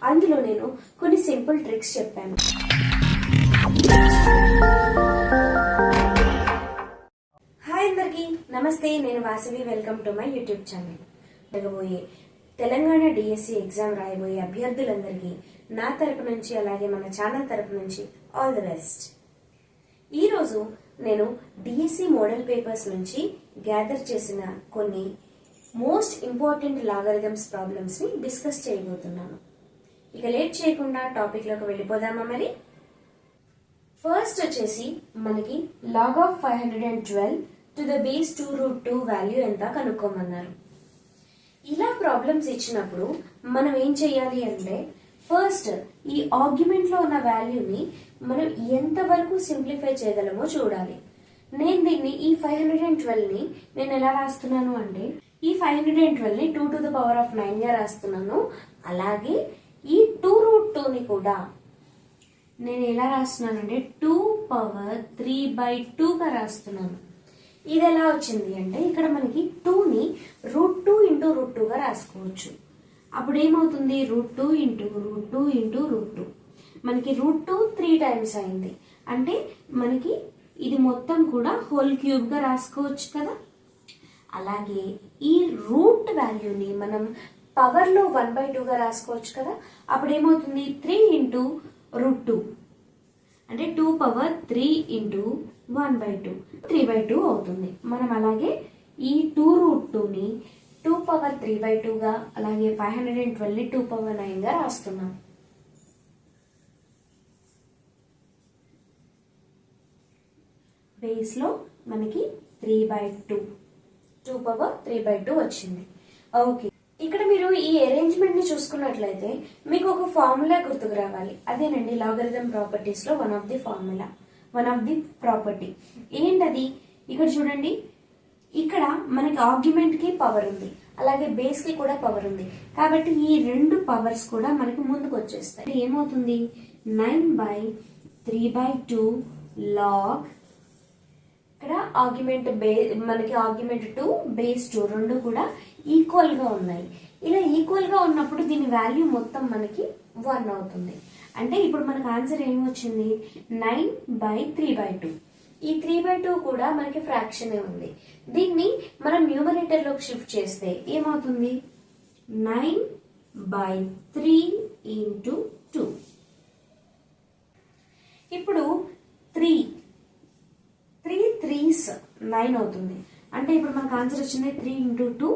అందులో నేను కొన్ని సింపుల్ ట్రిక్స్ చెప్పాను. హాయ్ అందరికీ నమస్తే, నేను Vasavi. Welcome to my YouTube channel. జరగబోయే తెలంగాణ డిఎస్సి ఎగ్జామ్ రాయబోయే అభ్యర్థులందరికీ నా తరపు నుంచి అలాగే మన ఛానల్ తరపు నుంచి ఆల్ ది బెస్ట్. ఈరోజు నేను డిఎస్సి మోడల్ పేపర్స్ నుంచి గ్యాదర్ చేసిన కొన్ని మోస్ట్ ఇంపార్టెంట్ లాగరిథమ్స్ ప్రాబ్లమ్స్ ని డిస్కస్ చేయబోతున్నాను. ఇక లేట్ చేయకుండా టాపిక్ లోకి వెళ్ళిపోదామా మరి. ఫస్ట్ వచ్చేసి మనకి log of 512 to the base 2√2 value ఎంత కనుక్కోమన్నారు. ఇలా ప్రాబ్లమ్స్ ఇచ్చినప్పుడు మనం ఏం చేయాలి అంటే ఫస్ట్ ఈ ఆర్గ్యుమెంట్ లో ఉన్న వాల్యూని మనం ఎంత వరకు సింప్లిఫై చేయగలమో చూడాలి. నేను దీన్ని ఈ 512 ని నేను ఎలా రాస్తున్నాను అంటే ఈ 512 ని 2 to the power of 9 గా రాస్తున్నాను. అలాగే ఈ 2√2 ని కూడా నేను ఎలా రాస్తున్నాను అంటే 2 power 3/2 గా రాస్తున్నాను. ఇది ఎలా వచ్చింది అంటే ఇక్కడ మనకి 2 ని √2 into √2 గా రాసుకోవచ్చు. అప్పుడు ఏమవుతుంది, √2 into √2 into √2 మనకి √2 3 టైమ్స్ అయింది. అంటే మనకి ఇది మొత్తం కూడా హోల్ క్యూబ్ గా రాసుకోవచ్చు కదా. అలాగే ఈ రూట్ వాల్యూని మనం పవర్ లో 1/2 గా రాసుకోవచ్చు కదా. అప్పుడు ఏమవుతుంది 3 into √2 అంటే 2 power 3 into 1/2 3/2 అవుతుంది. మనం అలాగే ఈ 2√2 ని 2 power 3/2 గా అలాగే 512 ని 2 power 9 గా రాస్తున్నాం. బేస్ లో మనకి 3/2 2 power 3/2 వచ్చింది. ఓకే, ఇక్కడ మీరు ఈ అరేంజ్మెంట్ ని చూసుకున్నట్లయితే మీకు ఒక ఫార్ములా గుర్తుకు రావాలి. అదేనండి లాగరిథం ప్రాపర్టీస్ లో వన్ ఆఫ్ ది ప్రాపర్టీ ఏంటది. ఇక్కడ చూడండి, ఇక్కడ మనకి ఆర్గ్యుమెంట్ కి పవర్ ఉంది, అలాగే బేస్ కి కూడా పవర్ ఉంది. కాబట్టి ఈ రెండు పవర్స్ కూడా మనకి ముందుకు వచ్చేస్తాయి. ఏమవుతుంది 9/3/2 లాగ్ ఇక్కడ ఆర్గ్యుమెంట్ మనకి ఆర్గ్యుమెంట్ 2 బేస్ 2 రెండు కూడా ఈక్వల్ గా ఉన్నాయి. ఇలా ఈక్వల్ గా ఉన్నప్పుడు దీని వాల్యూ మొత్తం మనకి 1 అవుతుంది. అంటే ఇప్పుడు మనకు ఆన్సర్ ఏమొచ్చింది 9/3/2. ఈ 3/2 కూడా మనకి ఫ్రాక్షన్ ఉంది. దీన్ని మనం న్యూమరేటర్ లోకి షిఫ్ట్ చేస్తే ఏమవుతుంది 9/3 into 2. ఇప్పుడు 3 3's 9 అవుతుంది. అంటే ఇప్పుడు మనకు ఆన్సర్ వచ్చింది 3 into 2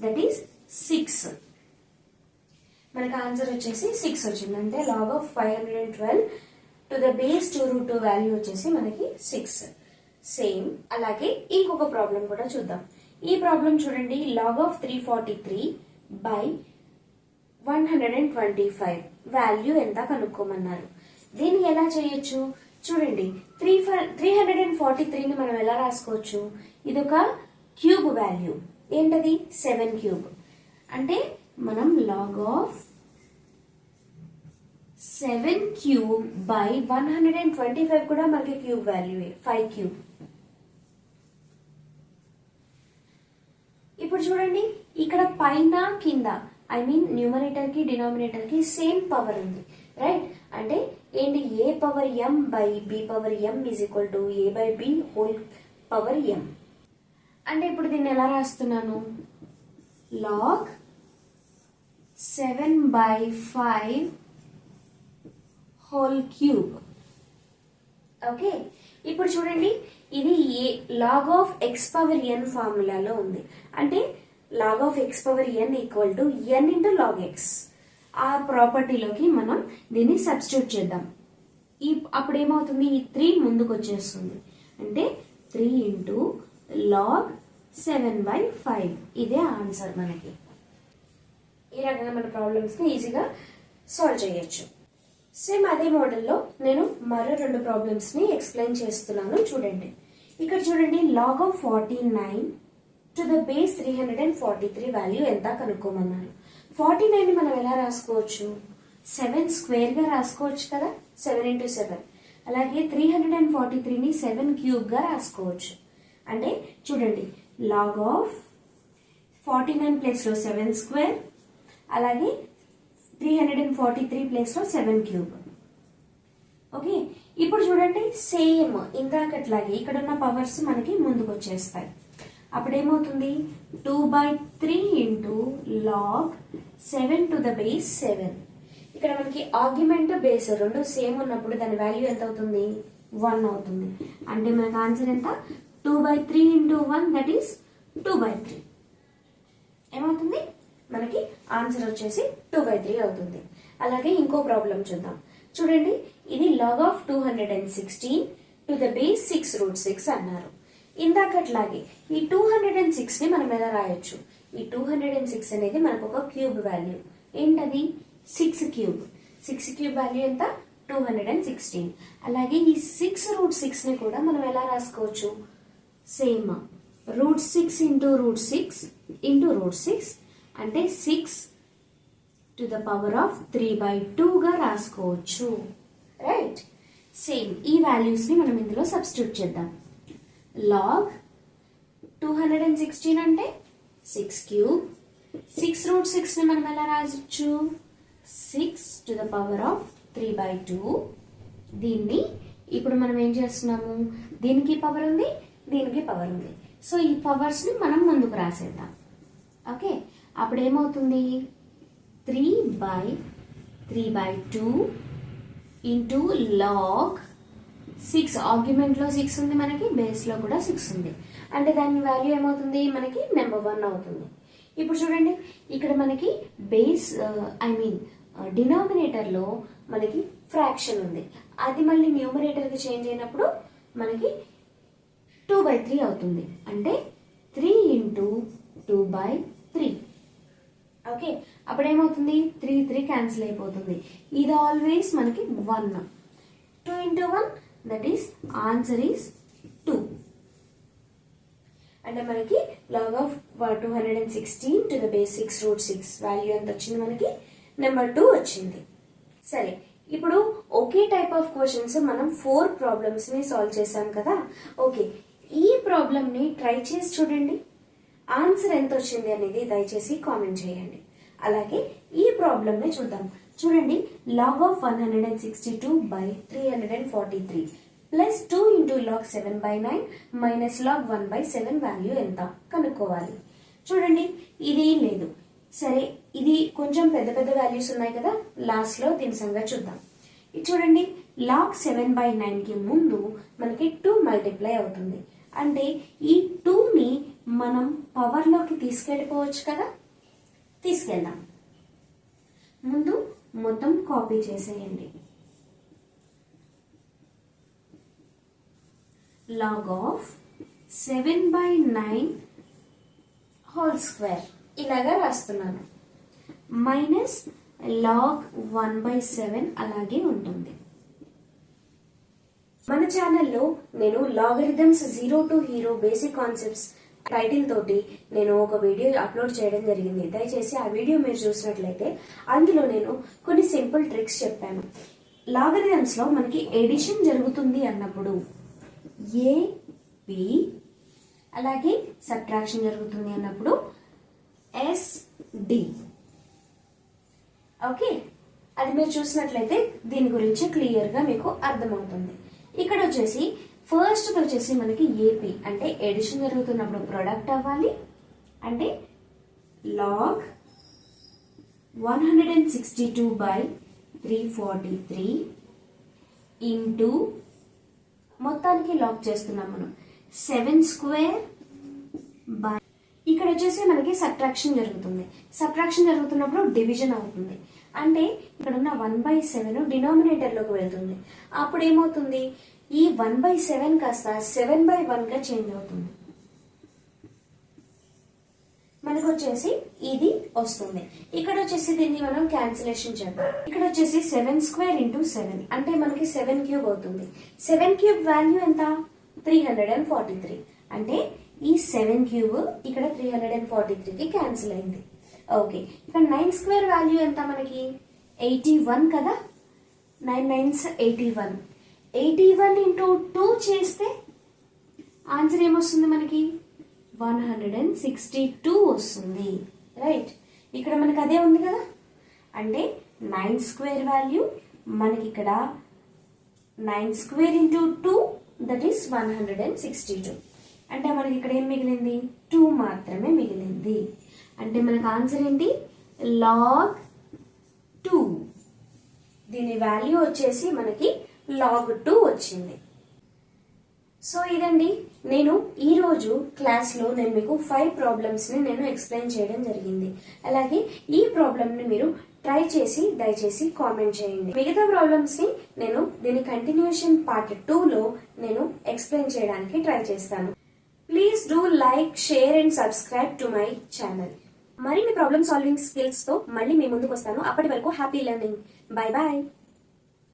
దట్ ఈస్ 6. మనకు ఆన్సర్ వచ్చేసి 6 వచ్చింది. అంటే log of 512 to the base 2√2 value వచ్చేసి మనకి 6. సేమ్ అలాగే ఇంకొక ప్రాబ్లం కూడా చూద్దాం. ఈ ప్రాబ్లం చూడండి, log of 343/125 వాల్యూ ఎంత కనుక్కోమన్నారు. దీన్ని ఎలా చేయొచ్చు చూడండి. 343 ని మనం ఎలా రాసుకోవచ్చు, ఇదొక క్యూబ్ వాల్యూ. ఏంటది 7 క్యూబ్. అంటే మనం log of 7 క్యూబ్ బై 125 కూడా మనకి క్యూబ్ వాల్యూ 5 క్యూబ్. ఇప్పుడు చూడండి, ఇక్కడ పైన కింద ఐ మీన్ న్యూమరేటర్ కి డినామినేటర్ కి సేమ్ పవర్ ఉంది, రైట్. అంటే ఏంటి a power m by b power m is equal to a by b whole power m. అంటే ఇప్పుడు దీన్ని ఎలా రాస్తున్నాను, log 7/5 హోల్ క్యూబ్. ఓకే, ఇప్పుడు చూడండి, ఇది log of x power n ఫార్ములాలో ఉంది. అంటే log of x power n equal to n into log x. ఆ ప్రాపర్టీలోకి మనం దీన్ని సబ్స్టిట్యూట్ చేద్దాం. అప్పుడు ఏమవుతుంది, ఈ 3 ముందుకు వచ్చేస్తుంది. అంటే 3 into log 7/5 ఇదే ఆన్సర్ మనకి. ఈ రకంగా మన ప్రాబ్లమ్స్ ని ఈజీగా సాల్వ్ చేయొచ్చు. సేమ్ అదే మోడల్లో నేను మరో 2 ప్రాబ్లమ్స్ ని ఎక్స్ప్లెయిన్ చేస్తున్నాను. చూడండి, ఇక్కడ చూడండి, log of 49 to the base 343 value ఎంత కనుక్కోమన్నారు. 49 ని మనం ఎలా రాసుకోవచ్చు, 7 స్క్వేర్ గా రాసుకోవచ్చు కదా, 7 into 7. అలాగే 343 ని 7 క్యూబ్ గా రాసుకోవచ్చు. అంటే చూడండి, log of 49 ప్లేస్ లో 7 స్క్వేర్, అలాగే 343 ప్లేస్లో 7 క్యూబ్. ఓకే, ఇప్పుడు చూడండి సేమ్ ఇందాకట్లాగే ఇక్కడ ఉన్న పవర్స్ మనకి ముందుకు వచ్చేస్తాయి. అప్పుడు ఏమవుతుంది 2/3 into log 7 to the base 7. ఇక్కడ మనకి ఆర్గ్యుమెంట్ బేస్ రెండు సేమ్ ఉన్నప్పుడు దాని వాల్యూ ఎంత అవుతుంది 1 అవుతుంది. అంటే మనకి ఆన్సర్ ఎంత 2/3 ఇంటూ 1 దట్ ఈస్ 2/3. ఏమవుతుంది మనకి ఆన్సర్ వచ్చేసి 2/3 అవుతుంది. అలాగే ఇంకో ప్రాబ్లం చూద్దాం. చూడండి ఇది log of 216 to the base 6√6 అన్నారు. ఇందాకట్లాగే ఈ 206 ని మనం ఎలా రాయొచ్చు? ఈ 206 అనేది మనకు ఒక క్యూబ్ వాల్యూ. ఏంటది 6 క్యూబ్. 6 క్యూబ్ వాల్యూ ఎంత 216. అలాగే ఈ 6√6 ని కూడా మనం ఎలా రాసుకోవచ్చు? సేమ్ √6 ఇంటూ √6 ఇంటూ √6 అంటే 6 to the power of 3/2 గా రాసుకోవచ్చు. రైట్, సేమ్ ఈ వాల్యూస్ ని మనం ఇందులో సబ్స్టిట్యూట్ చేద్దాం. లాగ్ 216 అంటే 6 క్యూబ్. 6√6 ని మనం ఎలా రాయొచ్చు? 6 to the power of 3/2. దీన్ని ఇప్పుడు మనం ఏం చేస్తున్నాము? దీనికి పవర్ ఉంది, దీనికి పవర్ ఉంది. సో ఈ పవర్స్ ని మనం ముందుకు రాసేద్దాం. ఓకే, అప్పుడు ఏమవుతుంది 3/3/2 ఇంటూ లాగ్ 6. ఆర్గ్యుమెంట్ లో 6 ఉంది, మనకి బేస్ లో కూడా 6 ఉంది. అంటే దాని వాల్యూ ఏమవుతుంది మనకి నెంబర్ 1 అవుతుంది. ఇప్పుడు చూడండి ఇక్కడ మనకి బేస్ డినామినేటర్ లో మనకి ఫ్రాక్షన్ ఉంది. అది మళ్ళీ న్యూమరేటర్ కి చేంజ్ అయినప్పుడు మనకి 2/3 అవుతుంది. అంటే 3 ఇంటూ 2/3. ఓకే, అప్పుడు ఏమవుతుంది 3 క్యాన్సిల్ అయిపోతుంది. ఇది ఆల్వేస్ మనకి 1. 2 into 1 that is answer is 2. అంటే మనకి log of 216 to the base 6√6 value ఎంత వచ్చింది? మనకి నెంబర్ 2 వచ్చింది. సరే, ఇప్పుడు ఒకే టైప్ ఆఫ్ క్వశ్చన్స్ మనం 4 ప్రాబ్లమ్స్ ని సాల్వ్ చేసాం కదా. ఓకే, ఈ ప్రాబ్లమ్ ని ట్రై చేసి చూడండి. ఆన్సర్ ఎంత వచ్చింది అనేది దయచేసి కామెంట్ చేయండి. అలాగే ఈ ప్రాబ్లమ్ ని చూద్దాం. చూడండి log of 162/343 plus 2 into log 7/9 minus log 1/7 value ఎంత కనుక్కోవాలి. చూడండి ఇది లేదు. సరే, ఇది కొంచెం పెద్ద పెద్ద వాల్యూస్ ఉన్నాయి కదా, లాస్ట్ లో దీని సంగతి చూద్దాం. ఇది చూడండి log 7/9 కి ముందు మనకి 2 మల్టిప్లై అవుతుంది. అంటే ఈ 2 ని మనం పవర్ లోకి తీసుకెళ్ళిపోవచ్చు కదా. తీసుకెళ్దాం. ముందు మొత్తం కాపీ చేసేయండి. log of 7/9 హోల్ స్క్వేర్ ఇలాగా రాస్తున్నాను. మైనస్ log 1/7 అలాగే ఉంటుంది. మన ఛానల్లో నేను logarithms 0 to hero basic concepts title తోటి నేను ఒక వీడియో అప్లోడ్ చేయడం జరిగింది. దయచేసి ఆ వీడియో మీరు చూసినట్లయితే అందులో నేను కొన్ని సింపుల్ ట్రిక్స్ చెప్పాను. లాగరిథమ్స్ లో మనకి ఎడిషన్ జరుగుతుంది అన్నప్పుడు AB, అలాగే సబ్ట్రాక్షన్ జరుగుతుంది అన్నప్పుడు SD. ఓకే, అది మీరు చూసినట్లయితే దీని గురించి క్లియర్ గా మీకు అర్థమవుతుంది. ఇక్కడ వచ్చేసి ఫస్ట్ వచ్చేసి మనకి AP అంటే ఎడిషన్ జరుగుతున్నప్పుడు ప్రొడక్ట్ అవ్వాలి. అంటే log 162/343 ఇంటూ మొత్తానికి లాగ్ చేస్తున్నాం మనం 7² బై. ఇక్కడ వచ్చేసి మనకి సబ్ట్రాక్షన్ జరుగుతుంది. సబ్ట్రాక్షన్ జరుగుతున్నప్పుడు డివిజన్ అవుతుంది. అంటే ఇక్కడ ఉన్న 1/7 డినామినేటర్ లోకి వెళ్తుంది. అప్పుడు ఏమవుతుంది ఈ 1/7 కాస్త 7/1 గా చేంజ్ అవుతుంది. మనకు వచ్చేసి ఇది వస్తుంది. ఇక్కడ వచ్చేసి దీన్ని మనం క్యాన్సిలేషన్ చేద్దాం. ఇక్కడ వచ్చేసి 7² ఇంటూ 7 అంటే మనకి 7 క్యూబ్ అవుతుంది. 7 క్యూబ్ వాల్యూ ఎంత 343. అంటే ఈ 7 క్యూబ్ ఇక్కడ 343 కి క్యాన్సిల్ అయింది. ఓకే, ఇక్కడ 9² వాల్యూ ఎంత మనకి 81 కదా. 9 9s 81. 81 ఇంటూ 2 చేస్తే ఆన్సర్ ఏమొస్తుంది మనకి 162 వస్తుంది. రైట్, ఇక్కడ మనకి అదే ఉంది కదా. అంటే 9 స్క్వేర్ వాల్యూ మనకి ఇక్కడ 9 స్క్వేర్ ఇంటూ 2 దట్ ఈస్ 162. అంటే మనకి ఇక్కడ ఏం మిగిలింది 2 మాత్రమే మిగిలింది. అంటే మనకు ఆన్సర్ ఏంటి log 2. దీని వాల్యూ వచ్చేసి మనకి log 2 వచ్చింది. సో ఇదండి నేను ఈరోజు క్లాస్లో నేను మీకు 5 ప్రాబ్లమ్స్ని నేను ఎక్స్ప్లెయిన్ చేయడం జరిగింది. అలాగే ఈ ప్రాబ్లమ్ని మీరు ట్రై చేసి దయచేసి కామెంట్ చేయండి. మిగతా ప్రాబ్లమ్స్ని నేను దీని కంటిన్యూషన్ పార్ట్ 2లో నేను ఎక్స్ప్లెయిన్ చేయడానికి ట్రై చేస్తాను. Please do like, share and subscribe to my channel. మరిన్ని ప్రాబ్లమ్ సాల్వింగ్ స్కిల్స్తో మళ్ళీ మీ ముందుకు వస్తాను. అప్పటి వరకు హ్యాపీ లెర్నింగ్. Bye bye.